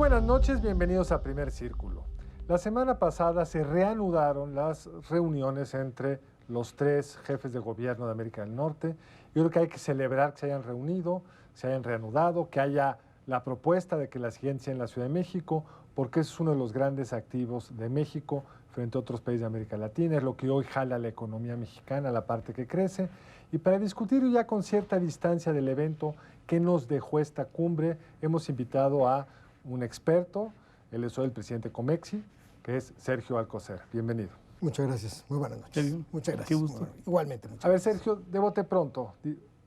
buenas noches, bienvenidos a Primer Círculo. La semana pasada se reanudaron las reuniones entre los tres jefes de gobierno de América del Norte. Yo creo que hay que celebrar que se hayan reunido, se hayan reanudado, que haya la propuesta de que la siguiente sea en la Ciudad de México, porque es uno de los grandes activos de México frente a otros países de América Latina, es lo que hoy jala la economía mexicana, la parte que crece. Y para discutir ya con cierta distancia del evento que nos dejó esta cumbre, hemos invitado a un experto, él es hoy el presidente Comexi, que es Sergio Alcocer. Bienvenido. Muchas gracias, muy buenas noches. Muchas gracias. Qué gusto. Bueno, igualmente. A ver, Sergio, de bote pronto,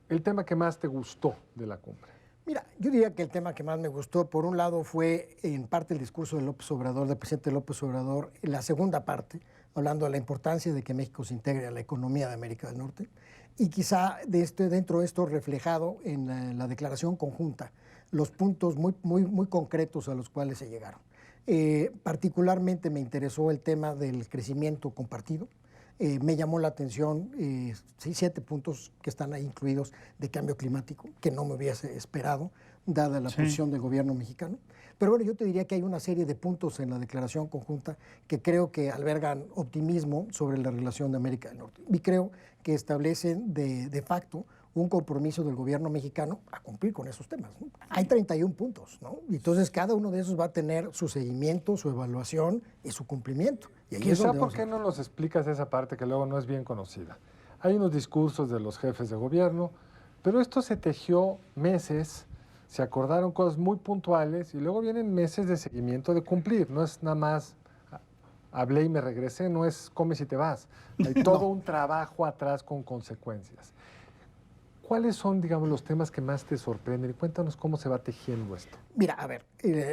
el tema que más te gustó de la cumbre. Mira, yo diría que el tema que más me gustó, por un lado, fue en parte el discurso de López Obrador, del presidente López Obrador, en la segunda parte, hablando de la importancia de que México se integre a la economía de América del Norte, y quizá dentro de esto reflejado en la declaración conjunta, los puntos muy concretos a los cuales se llegaron. Particularmente me interesó el tema del crecimiento compartido. Me llamó la atención 7 puntos que están ahí incluidos de cambio climático, que no me hubiese esperado, dada la posición del gobierno mexicano. Pero bueno, yo te diría que hay una serie de puntos en la declaración conjunta que creo que albergan optimismo sobre la relación de América del Norte. Y creo que establecen de facto un compromiso del gobierno mexicano a cumplir con esos temas, ¿no? Hay 31 puntos, ¿no? Y entonces cada uno de esos va a tener su seguimiento, su evaluación y su cumplimiento. Y ahí Quizá por qué no nos explicas esa parte que luego no es bien conocida. Hay unos discursos de los jefes de gobierno, pero esto se tejió meses, se acordaron cosas muy puntuales y luego vienen meses de seguimiento de cumplir. No es nada más hablé y me regresé, no es comes y te vas. Hay todo un trabajo atrás con consecuencias. ¿Cuáles son, digamos, los temas que más te sorprenden? Cuéntanos cómo se va tejiendo esto. Mira, a ver,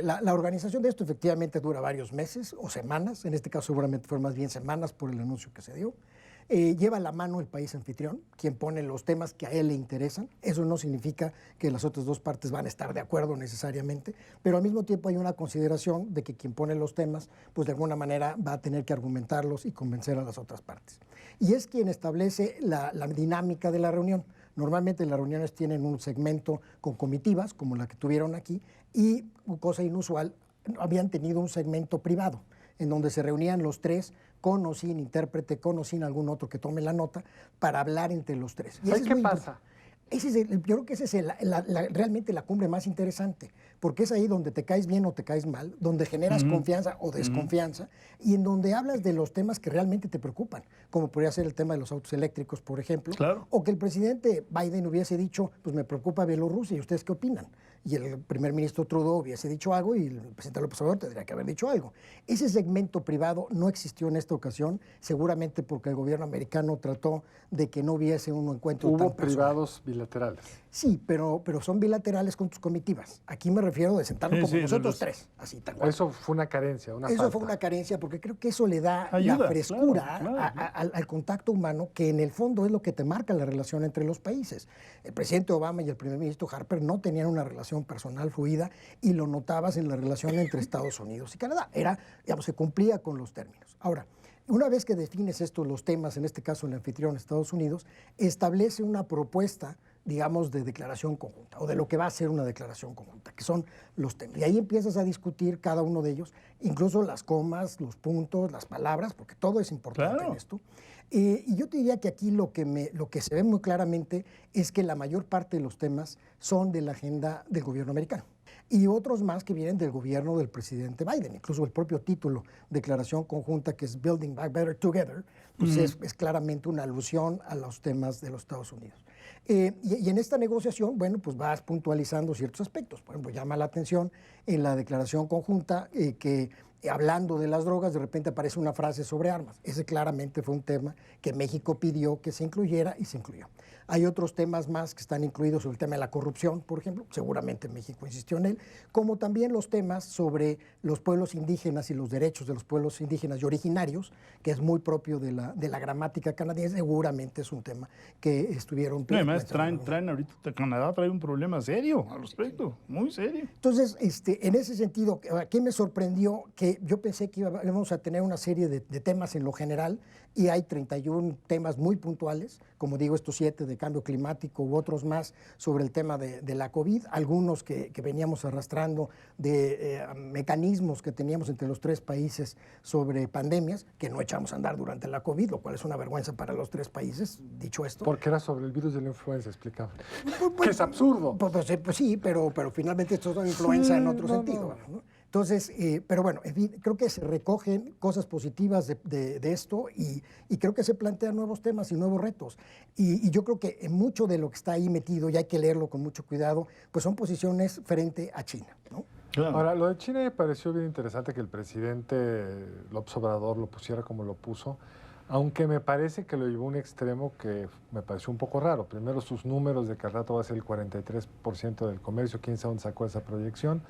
la organización de esto efectivamente dura varios meses o semanas. En este caso seguramente fueron más bien semanas por el anuncio que se dio. Lleva la mano el país anfitrión, quien pone los temas que a él le interesan. Eso no significa que las otras dos partes van a estar de acuerdo necesariamente, pero al mismo tiempo hay una consideración de que quien pone los temas, pues de alguna manera va a tener que argumentarlos y convencer a las otras partes. Y es quien establece la dinámica de la reunión. Normalmente las reuniones tienen un segmento con comitivas, como la que tuvieron aquí, y, cosa inusual, habían tenido un segmento privado, en donde se reunían los tres, con o sin intérprete, con o sin algún otro que tome la nota, para hablar entre los tres. ¿Y qué pasa? Yo creo que esa es realmente la cumbre más interesante, porque es ahí donde te caes bien o te caes mal, donde generas confianza o desconfianza, y en donde hablas de los temas que realmente te preocupan, como podría ser el tema de los autos eléctricos, por ejemplo, o que el presidente Biden hubiese dicho, pues me preocupa Bielorrusia, ¿y ustedes qué opinan? Y el primer ministro Trudeau hubiese dicho algo y el presidente López Obrador tendría que haber dicho algo. Ese segmento privado no existió en esta ocasión, seguramente porque el gobierno americano trató de que no hubiese un encuentro tan personal. Hubo privados bilaterales. Sí, pero son bilaterales con tus comitivas. Aquí me refiero de sentarnos como nosotros tres, así tal cual. Eso fue una carencia, una falta. Eso fue una carencia porque creo que eso le da ayuda, la frescura al contacto humano, que en el fondo es lo que te marca la relación entre los países. El presidente Obama y el primer ministro Harper no tenían una relación personal fluida y lo notabas en la relación entre Estados Unidos y Canadá. Se cumplía con los términos. Ahora, una vez que defines los temas, en este caso el anfitrión Estados Unidos, establece una propuesta, digamos, de declaración conjunta, o de lo que va a ser una declaración conjunta, que son los temas. Y ahí empiezas a discutir cada uno de ellos, incluso las comas, los puntos, las palabras, porque todo es importante en esto. Y yo te diría que aquí lo que se ve muy claramente es que la mayor parte de los temas son de la agenda del gobierno americano. Y otros más que vienen del gobierno del presidente Biden. Incluso el propio título, declaración conjunta, que es Building Back Better Together, pues es claramente una alusión a los temas de los Estados Unidos. Y en esta negociación, bueno, pues vas puntualizando ciertos aspectos. Por ejemplo, llama la atención en la declaración conjunta que hablando de las drogas, de repente aparece una frase sobre armas. Ese claramente fue un tema que México pidió que se incluyera y se incluyó. Hay otros temas más que están incluidos sobre el tema de la corrupción, por ejemplo, seguramente México insistió en él, como también los temas sobre los pueblos indígenas y los derechos de los pueblos indígenas y originarios, que es muy propio de la gramática canadiense, seguramente es un tema que estuvieron... Además, traen ahorita, Canadá trae un problema serio al respecto, muy serio. Entonces, en ese sentido, ¿qué me sorprendió? Que yo pensé que íbamos a tener una serie de temas en lo general y hay 31 temas muy puntuales, como digo, estos 7 de cambio climático u otros más sobre el tema de la COVID, algunos que veníamos arrastrando de mecanismos que teníamos entre los 3 países sobre pandemias, que no echamos a andar durante la COVID, lo cual es una vergüenza para los 3 países, dicho esto. Porque era sobre el virus de la influenza, explicaba. Que es absurdo. Pues sí, pero finalmente esto es influenza en otro sentido. ¿No? Entonces, pero bueno, en fin, creo que se recogen cosas positivas de esto y creo que se plantean nuevos temas y nuevos retos. Y yo creo que mucho de lo que está ahí metido, y hay que leerlo con mucho cuidado, pues son posiciones frente a China, ¿no? Claro. Ahora, lo de China me pareció bien interesante que el presidente López Obrador lo pusiera como lo puso, aunque me parece que lo llevó a un extremo que me pareció un poco raro. Primero, sus números de que al rato va a ser el 43% del comercio, quién sabe dónde sacó esa proyección.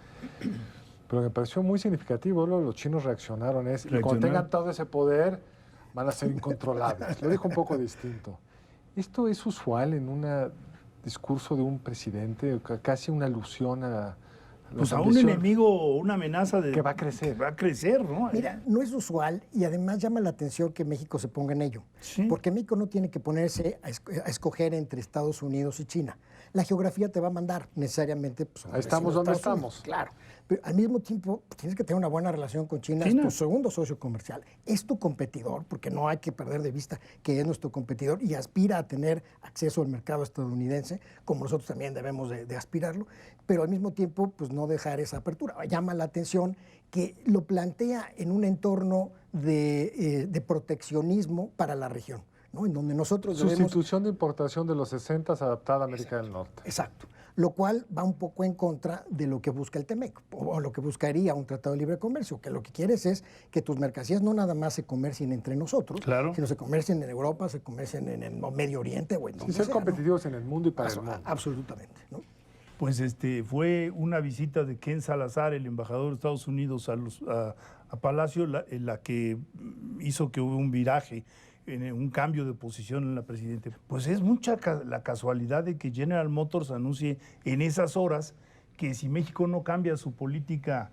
Pero me pareció muy significativo. Los chinos reaccionaron. Y cuando tengan todo ese poder, van a ser incontrolables. Lo dijo un poco distinto. Esto es usual en un discurso de un presidente, casi una alusión a... Pues a un enemigo o una amenaza de... Que va a crecer. Que va a crecer, ¿no? Mira, no es usual y además llama la atención que México se ponga en ello. Sí. Porque México no tiene que ponerse a escoger entre Estados Unidos y China. La geografía te va a mandar necesariamente... Pues, ahí estamos donde estamos. Claro. Pero al mismo tiempo tienes que tener una buena relación con China. Es tu segundo socio comercial. Es tu competidor, porque no hay que perder de vista que es nuestro competidor y aspira a tener acceso al mercado estadounidense, como nosotros también debemos de aspirarlo. Pero al mismo tiempo, pues no dejar esa apertura. Llama la atención que lo plantea en un entorno de proteccionismo para la región, ¿no? En donde nosotros Sustitución de importación de los 60 adaptada a América del Norte. Exacto. Lo cual va un poco en contra de lo que busca el TEMEC, o lo que buscaría un tratado de libre comercio, que lo que quieres es que tus mercancías no nada más se comercien entre nosotros, sino se comercien en Europa, se comercien en el Medio Oriente o en donde sea. Ser competitivos, ¿no? En el mundo y para el mundo. Absolutamente, ¿no? Pues fue una visita de Ken Salazar, el embajador de Estados Unidos, a Palacio, la que hizo que hubo un viraje, un cambio de posición en la presidenta. Pues es mucha la casualidad de que General Motors anuncie en esas horas que si México no cambia su política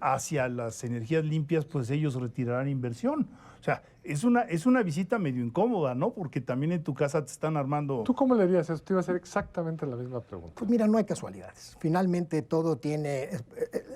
hacia las energías limpias, pues ellos retirarán inversión. O sea, es una visita medio incómoda, ¿no? Porque también en tu casa te están armando... ¿Tú cómo le dirías eso? Te iba a hacer exactamente la misma pregunta. Pues mira, no hay casualidades. Finalmente todo tiene,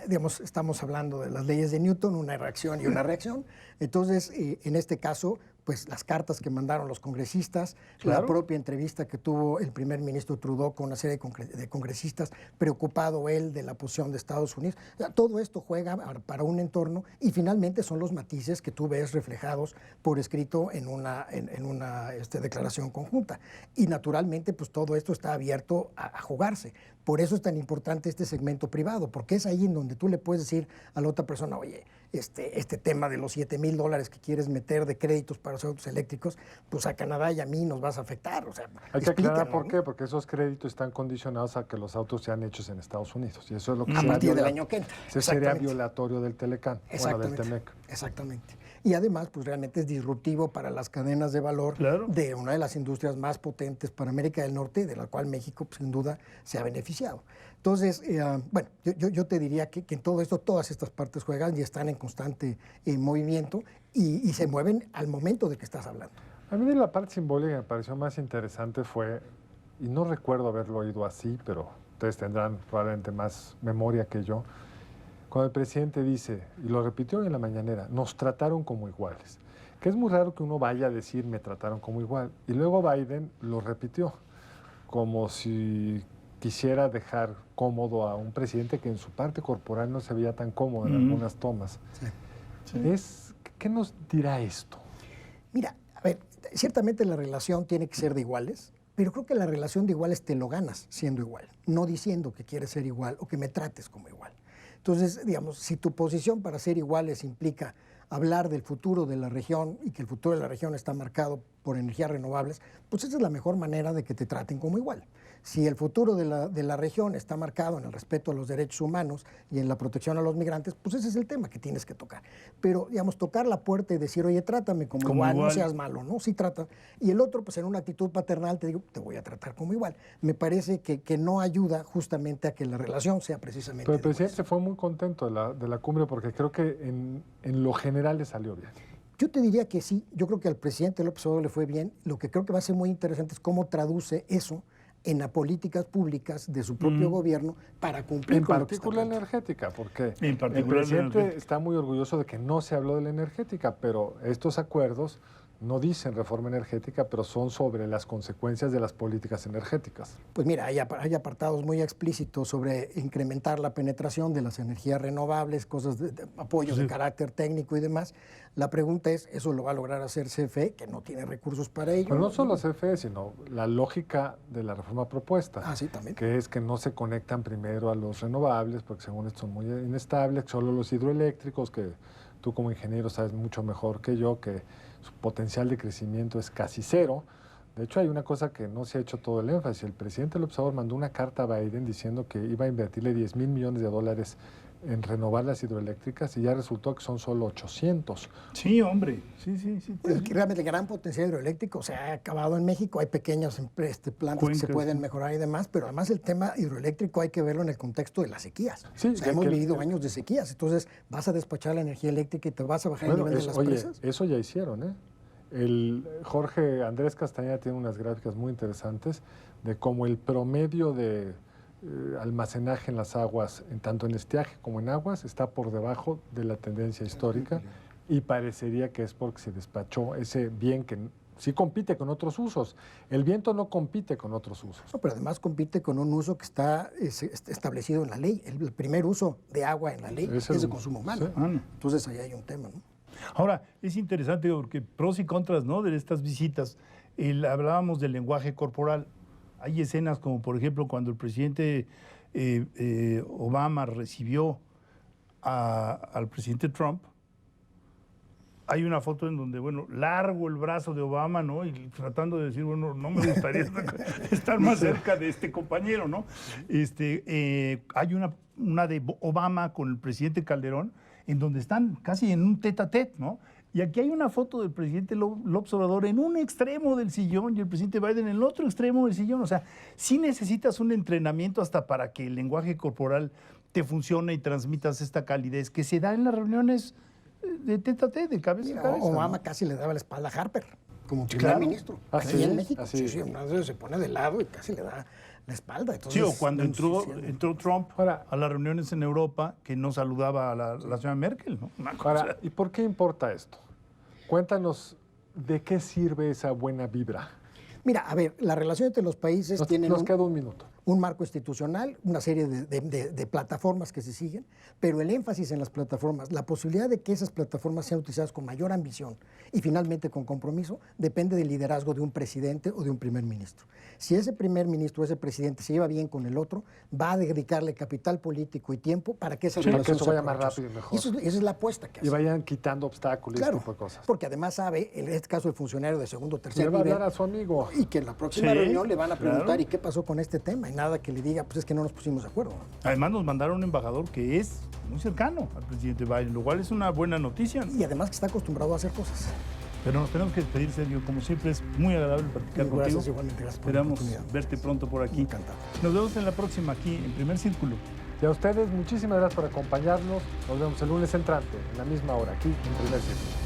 digamos, estamos hablando de las leyes de Newton, una reacción y una reacción. Entonces, en este caso, pues las cartas que mandaron los congresistas, la propia entrevista que tuvo el primer ministro Trudeau con una serie de congresistas, preocupado él de la posición de Estados Unidos. Todo esto juega para un entorno y finalmente son los matices que tú ves reflejados por escrito en una declaración conjunta. Y naturalmente, pues todo esto está abierto a jugarse. Por eso es tan importante este segmento privado, porque es ahí en donde tú le puedes decir a la otra persona, oye, este tema de los $7,000 que quieres meter de créditos para los autos eléctricos, pues a Canadá y a mí nos vas a afectar. O sea, hay que aclarar por qué, porque esos créditos están condicionados a que los autos sean hechos en Estados Unidos. Y eso es lo que a partir del año que entra. Ese sería violatorio del Telecán, bueno, del TEMEC. Exactamente. Y además, pues realmente es disruptivo para las cadenas de valor de una de las industrias más potentes para América del Norte, de la cual México, pues, sin duda, se ha beneficiado. Entonces, bueno, yo te diría que en todo esto, todas estas partes juegan y están en constante movimiento y se mueven al momento de que estás hablando. A mí la parte simbólica que me pareció más interesante fue, y no recuerdo haberlo oído así, pero ustedes tendrán probablemente más memoria que yo, cuando el presidente dice, y lo repitió en la mañanera, nos trataron como iguales. Que es muy raro que uno vaya a decir, me trataron como igual. Y luego Biden lo repitió, como si quisiera dejar cómodo a un presidente que en su parte corporal no se veía tan cómodo en algunas tomas. ¿Qué nos dirá esto? Mira, a ver, ciertamente la relación tiene que ser de iguales, pero creo que la relación de iguales te lo ganas siendo igual, no diciendo que quieres ser igual o que me trates como igual. Entonces, digamos, si tu posición para ser iguales implica hablar del futuro de la región y que el futuro de la región está marcado por energías renovables, pues esa es la mejor manera de que te traten como igual. Si el futuro de la región está marcado en el respeto a los derechos humanos y en la protección a los migrantes, pues ese es el tema que tienes que tocar. Pero, digamos, tocar la puerta y decir, oye, trátame como igual, no seas malo, ¿no? Sí trata. Y el otro, pues en una actitud paternal, te digo, te voy a tratar como igual. Me parece que no ayuda justamente a que la relación sea precisamente. Pero el presidente se fue muy contento de la cumbre porque creo que en lo general le salió bien. Yo te diría que sí, yo creo que al presidente López Obrador le fue bien. Lo que creo que va a ser muy interesante es cómo traduce eso en las políticas públicas de su propio gobierno para cumplir en con particular la energética, porque el presidente está muy orgulloso de que no se habló de la energética, pero estos acuerdos no dicen reforma energética, pero son sobre las consecuencias de las políticas energéticas. Pues mira, hay apartados muy explícitos sobre incrementar la penetración de las energías renovables, cosas de apoyos de carácter técnico y demás. La pregunta es, ¿eso lo va a lograr hacer CFE, que no tiene recursos para ello? Pero no solo CFE, sino la lógica de la reforma propuesta. Sí, también. Que es que no se conectan primero a los renovables, porque según esto son muy inestables, solo los hidroeléctricos, que tú como ingeniero sabes mucho mejor que yo, que su potencial de crecimiento es casi cero. De hecho, hay una cosa que no se ha hecho todo el énfasis. El presidente López Obrador mandó una carta a Biden diciendo que iba a invertirle $10,000 millones en renovar las hidroeléctricas y ya resultó que son solo 800. Sí, hombre. Sí. Realmente el gran potencial hidroeléctrico se ha acabado en México. Hay pequeñas plantas que se pueden mejorar y demás, pero además el tema hidroeléctrico hay que verlo en el contexto de las sequías. Sí, hemos vivido años de sequías. Entonces vas a despachar la energía eléctrica y te vas a bajar el nivel de las presas. Eso ya hicieron, ¿eh? El Jorge Andrés Castañeda tiene unas gráficas muy interesantes de cómo el promedio de almacenaje en las aguas, tanto en estiaje como en aguas, está por debajo de la tendencia histórica y parecería que es porque se despachó ese bien que sí compite con otros usos. El viento no compite con otros usos. No, pero además compite con un uso que está establecido en la ley. El primer uso de agua en la ley es de consumo humano. Sí. Entonces ahí hay un tema, ¿no? Ahora, es interesante porque pros y contras, ¿no?, de estas visitas. Hablábamos del lenguaje corporal. Hay escenas como, por ejemplo, cuando el presidente Obama recibió al presidente Trump. Hay una foto en donde, largo el brazo de Obama, ¿no? Y tratando de decir, no me gustaría estar más cerca de este compañero, ¿no? Hay una de Obama con el presidente Calderón, en donde están casi en un tete-a-tete, ¿no? Y aquí hay una foto del presidente López Obrador en un extremo del sillón y el presidente Biden en el otro extremo del sillón. O sea, sí necesitas un entrenamiento hasta para que el lenguaje corporal te funcione y transmitas esta calidez que se da en las reuniones de tete-a-tete, de cabeza a cabeza. Obama casi le daba la espalda a Harper como primer ministro. Aquí en México. Sí, una vez se pone de lado y casi le da la espalda. Entonces, sí, o cuando entró Trump a las reuniones en Europa, que no saludaba a la señora Merkel, ¿no? Ahora, ¿y por qué importa esto? Cuéntanos de qué sirve esa buena vibra. Mira, a ver, la relación entre los países tiene... Nos queda un minuto. Un marco institucional, una serie de plataformas que se siguen, pero el énfasis en las plataformas, la posibilidad de que esas plataformas sean utilizadas con mayor ambición y finalmente con compromiso, depende del liderazgo de un presidente o de un primer ministro. Si ese primer ministro o ese presidente se lleva bien con el otro, va a dedicarle capital político y tiempo para que esa relación vaya más rápido y mejor. Esa es la apuesta que hace. Y vayan quitando obstáculos y ese tipo de cosas. Porque además sabe, en este caso el funcionario de segundo o tercer nivel, le va a hablar a su amigo. Y que en la próxima reunión le van a preguntar ¿y qué pasó con este tema? Y nada que le diga, pues es que no nos pusimos de acuerdo. Además nos mandaron un embajador que es muy cercano al presidente Biden, lo cual es una buena noticia. Y además que está acostumbrado a hacer cosas. Pero nos tenemos que despedir, Sergio. Como siempre es muy agradable platicar contigo. Gracias Esperamos verte pronto por aquí. Encantado. Nos vemos en la próxima aquí en Primer Círculo. Y a ustedes muchísimas gracias por acompañarnos. Nos vemos el lunes entrante, en la misma hora, aquí en Primer Círculo.